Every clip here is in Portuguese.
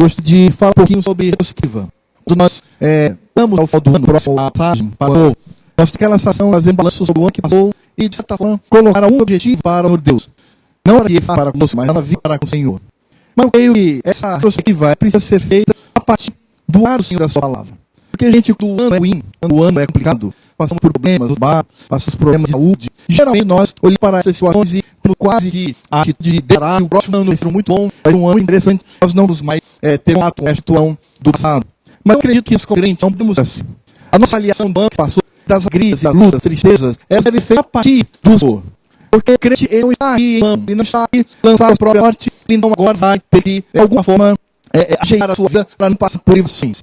gostaria de falar um pouquinho sobre retrospectiva. Quando nós vamos ao final do ano, próxima passagem para o novo, nós temos aquela sensação de fazer um balanço sobre o ano que passou e, de certa forma, colocar um objetivo para o Deus. Não para que para conosco, mas para vir para com o Senhor. Mas eu creio que essa retrospectiva precisa ser feita a partir do ar do Senhor da sua palavra. Porque a gente, quando o ano é ruim, quando o ano é complicado, passamos por problemas, passamos por problemas de saúde. Geralmente nós olhamos para essas situações e temos quase que a atitude de declarar que o próximo ano vai ser muito bom, vai ser um ano interessante, nós não vamos mais ter um ato do passado. Mas eu acredito que os crentes não podemos assim. A nossa aliação do ano que passou, das alegrias, das lutas, das tristezas, essa deve ser feita a partir do Senhor. Porque o crente ele não está aqui em ano, ele não está aqui lançar a própria morte, ele não agora vai ter que, de alguma forma, ajeitar a sua vida para não passar por privações.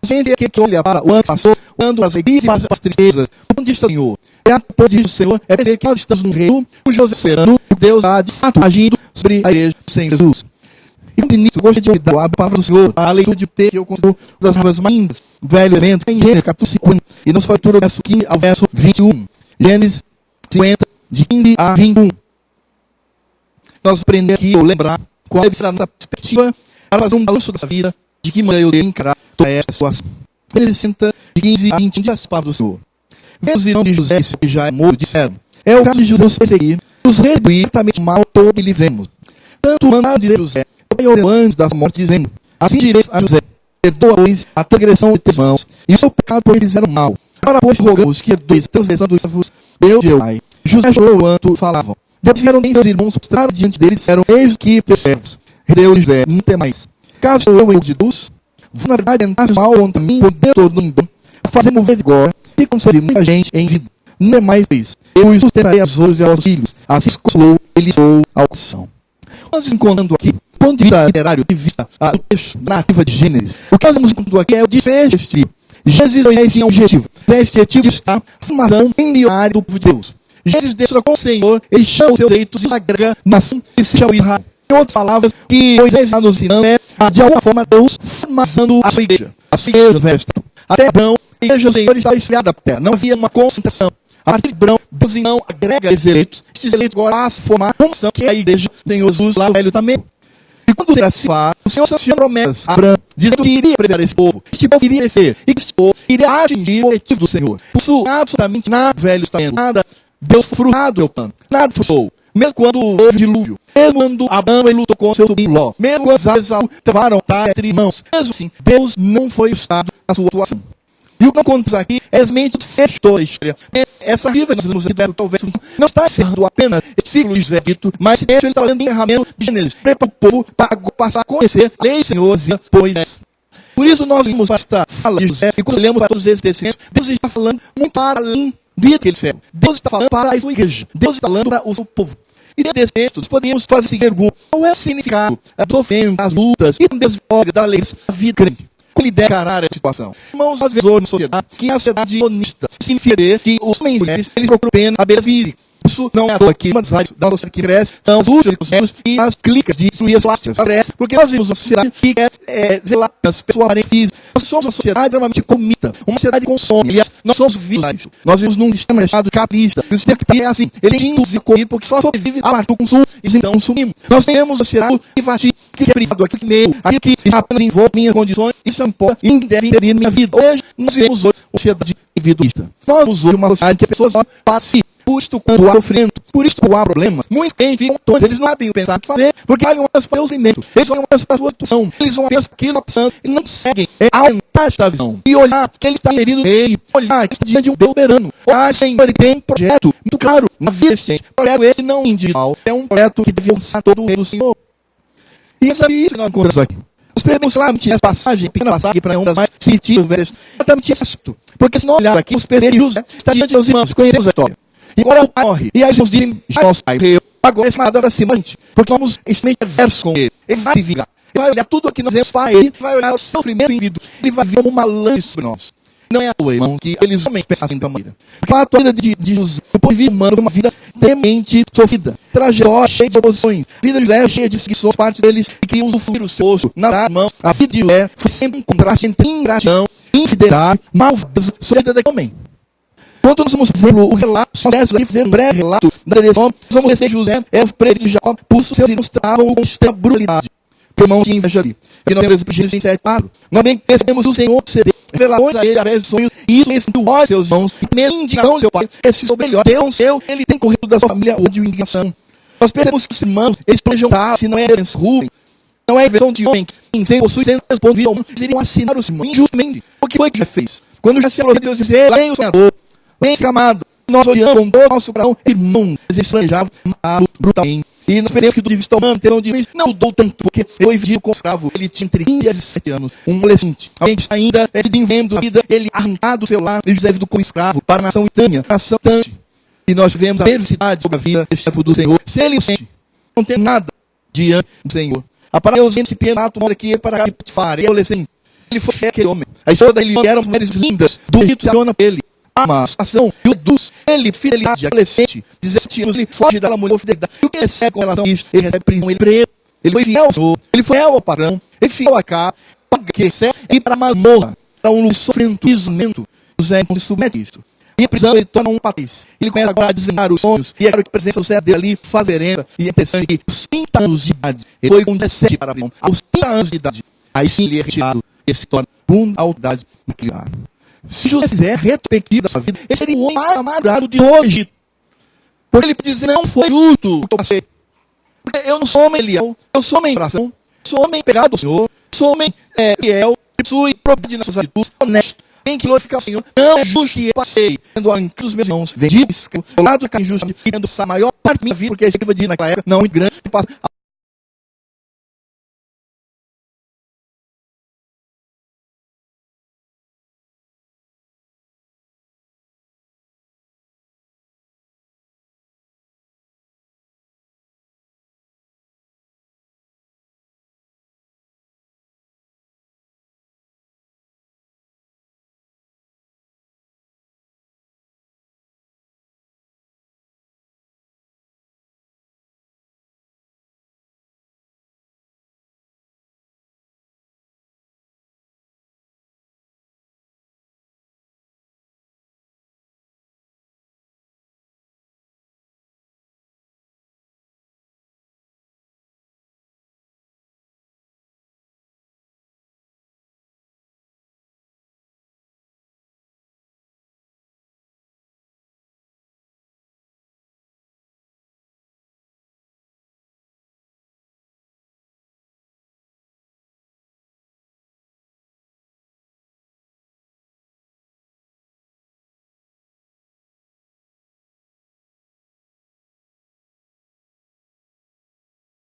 A gente é aquele que olha para o ano que passou, o ano das alegrias e as tristezas. Onde está o Senhor? A ponto disso, Senhor, é dizer que nós estamos num reino, o José soberano, e Deus está de fato agindo sobre a igreja do Senhor Jesus. E com início, eu gostaria de dar a palavra do Senhor, a leitura de texto que eu considero das palavras mais lindas, velho evento, em Gênesis capítulo 50, e nos fatura do verso 15 ao verso 21. Gênesis 50, de 15 a 21. Nós aprendemos aqui, ou lembrar, qual deve ser a nossa perspectiva, para fazer um balanço dessa vida, de que maneira eu devo encarar toda essa situação. Gênesis 60, de 15 a 21, diz as palavras do Senhor. Vendo os irmãos de José, que já é morto, disseram, é o caso de José os perseguir, os retribuir certamente mal todo que lhe vemos. Tanto mandaram dizer José, orou antes da morte, dizendo, assim direis a José, perdoa, pois, a transgressão de teus irmãos, e o seu pecado por eles fizeram mal. Agora, pois, rogamos que perdoeis a transgressão dos servos, Deus de Pai. José chorou enquanto falavam. Depois vieram bem seus irmãos, prostraram diante dele, e disseram, eis que teus servos. Deus José, não tem mais. Caso sou eu de Deus, vou na verdade tentar mal contra mim, poder todo mundo, a fazer mover vigor, e conceder muita gente em vida. Não é mais isso. Eu os sustentarei aos outros e aos filhos. Assim se consolou, ele sou ao coração. Nós encontrando aqui, do ponto de vista literário, de vista do texto, da narrativa de Gênesis, o que nós vamos encontrar aqui é o desejetivo. Gênesis tem um objetivo. Esse objetivo está a formação embrionária do povo de Deus. Gênesis deixa com o Senhor, ele chama os seus eleitos e os agrega nação e se chama Israel. Em outras palavras, que Moisés está nos ensinando é, de alguma forma, Deus formação a sua igreja. A sua igreja, no verso. Até Abraão, a igreja do Senhor estava espalhada na terra. Não havia uma concentração. A partir de Abraão, Deus então agrega esses eleitos. Esses eleitos agora passam a formar uma nação, que é a igreja do Senhor Jesus lá no Velho também. E quando será assim, o Senhor sanciona promessas a Abraão, dizendo que iria preservar esse povo. Este povo iria crescer. E este povo iria atingir o objetivo do Senhor. Por isso, absolutamente nada velho está vendo. Nada Deus frustrado meu plano. Nada frustrou. Mesmo quando houve o dilúvio. Mesmo quando Abraão lutou com seu sobrinho Ló. Mesmo quando Esaú travaram entre irmãos. Mesmo assim, Deus não foi frustrado na sua atuação. E o que não acontece aqui é exatamente o desfecho da história. Essa viva, nós vamos ver, talvez não está encerrando apenas esse ciclo de José Egito, mas esse texto ele está falando de encerramento de Gênesis. Prepara o povo para passar a conhecer a lei do Senhor, pois por isso nós vimos esta fala de José, e quando olhamos para todos esses testemunhos, Deus está falando muito para além do que ele serve. Deus está falando para a sua igreja. Deus está falando para o seu povo. E dentro desse texto, nós podemos fazer esse pergunta: qual é o significado das ofensas, das lutas e das vitórias, da lei da vida crente? Como lidar encarar essa situação? Irmãos, nós vemos hoje na sociedade que a sociedade honesta significa que os homens e mulheres eles procuram pena a beleza física. Isso não é à toa que uma das raízes da sociedade que cresce são os últimos e as clicas de destruir as plásticas. Cresce porque nós vivemos uma sociedade que quer zelar as pessoas aparentes físicas. Nós somos uma sociedade normalmente comida, uma sociedade que consome. Aliás, nós somos vivos disso. Nós vivemos num sistema chamado capitalista. O sistema que é assim, ele induz a comer porque só sobrevive a partir do consumo e então consumimos. Nós temos uma sociedade que é privado, aquilo que nego, aquilo que apenas envolve minhas condições, isso não importa e ninguém deve interferir na minha vida. Hoje, nós vivemos hoje uma sociedade individualista. Nós vivemos hoje uma sociedade que as pessoas passam por isto quando há sofrimento, por isto quando há problemas. Muitos crentes ficam tontos, eles não sabem o pensar o que fazer, porque olham para o seu sofrimento, eles olham para a sua atuação, eles vão pensar aquilo passando, eles não conseguem aumentar esta visão e olhar que ele está inserido nele, olhar que está diante de um Deus soberano. Olhar, Senhor, ele tem um projeto muito claro na vida desse gente. O projeto esse não individual, é um projeto que deve alcançar todo o reino do Senhor. E é isso que nós encontramos aqui. Nós perdemos lá essa passagem, pequena passagem para uma das mais significativas, exatamente esse. Porque se não olhar aqui, os perseguidos está diante dos irmãos, conhecemos a história. E agora o pai morre. E aí eles dizem, nosso pai, agora esse matador acimante, porque vamos extremamente adversos com ele. Ele vai se vingar. Ele vai olhar tudo o que nós temos para ele, vai olhar o sofrimento indivíduo, ele vai vir como uma lança sobre nós. Não é à toa, irmão, que aqueles homens pensassem da maneira. Porque a vida de José, o povo de vida humano, foi uma vida temente sofrida, trajetória cheia de oposições, a vida de José cheia de seguições, parte deles que queriam usufruir o seu osso. Na verdade, irmão, a vida de José foi sempre um contraste entre ingratidão, infidelidade, malvadeza, sobre a vida daquele homem. Quando nós vamos fazer o relato, só dessa ali fazer um breve relato da direção, nós vamos receber José, o preto de Jacó, por seus irmãos travam com extrema brutalidade. que o irmão tinha inveja ali. E nós temos Gênesis 7:4. Nós bem percebemos o Senhor ceder revelações a ele através dos sonhos, e isso sentiu os seus irmãos, e mesmo indicação seu pai, esse sobre melhor, Deus seu, ele tem corrido da sua família ódio e indignação. Nós percebemos que os irmãos, eles planejam dar, se não é a ruim, não é a invenção de homem, que sem possui, sem ponto de vista humano, eles iriam assinar os irmãos injustamente. O que foi que já fez? Quando já se falou de Deus dizer, vem o sonhador, vem esse camado, nós odiamos com todo o nosso coração, irmão, eles planejavam matá-lo brutalmente. E nós esperemos que do vista humano, não mudou tanto, porque eu vivi com escravo, ele tinha entre 15 e 17 anos, um adolescente. Alguém que está ainda desenvolvendo a vida, ele arrancado do seu lar, ele José vindo como escravo para a nação itânia, nação tante. E nós vivemos a perversidade sobre a vida desse servo do Senhor. Se ele sente, não tem nada diante do Senhor. A palavra de Deus, esse Penato mora aqui para cá, ele é adolescente. Ele foi aquele homem. A esposa dele eram mulheres lindas, do rito se aciona para ele. Ama, ação, e o dos, ele, fidelidade, adolescente, 17 anos, ele foge da mulher fidelidade. E o que ele recebe com relação a isso? Ele recebe prisão, ele preso. Ele foi fiel ao Senhor, ele foi fiel ao patrão, ele foi fiel a cá, paga que recebe, e para a masmorra, para um sofrimento, isolamento, José não se submete a isso. E a prisão ele torna um país. Ele começa agora a desvendar os sonhos, e agora que a presença do céu dele ali faz herenda. E é interessante que aos 30 anos de idade, ele foi com 17 para a prisão. Aos 30 anos de idade, aí sim ele é retirado, e se torna bunda autoridade naquele ar. Se José fizer a retrospectiva da sua vida, ele seria o homem mais amargurado de hoje. Porque ele pode dizer, não foi justo o que eu passei. Porque eu não sou homem leal, eu sou homem em oração, sou homem pegado ao Senhor, sou homem fiel, sou propriedade nas suas atitudes, honesto, tem que glorificar o Senhor. Não é justo que eu passei, tendo a incrível dos meus irmãos, vendido, ao lado do caminho justo, e tendo essa maior parte da minha vida, porque a expectativa de naquela época, não muito grande,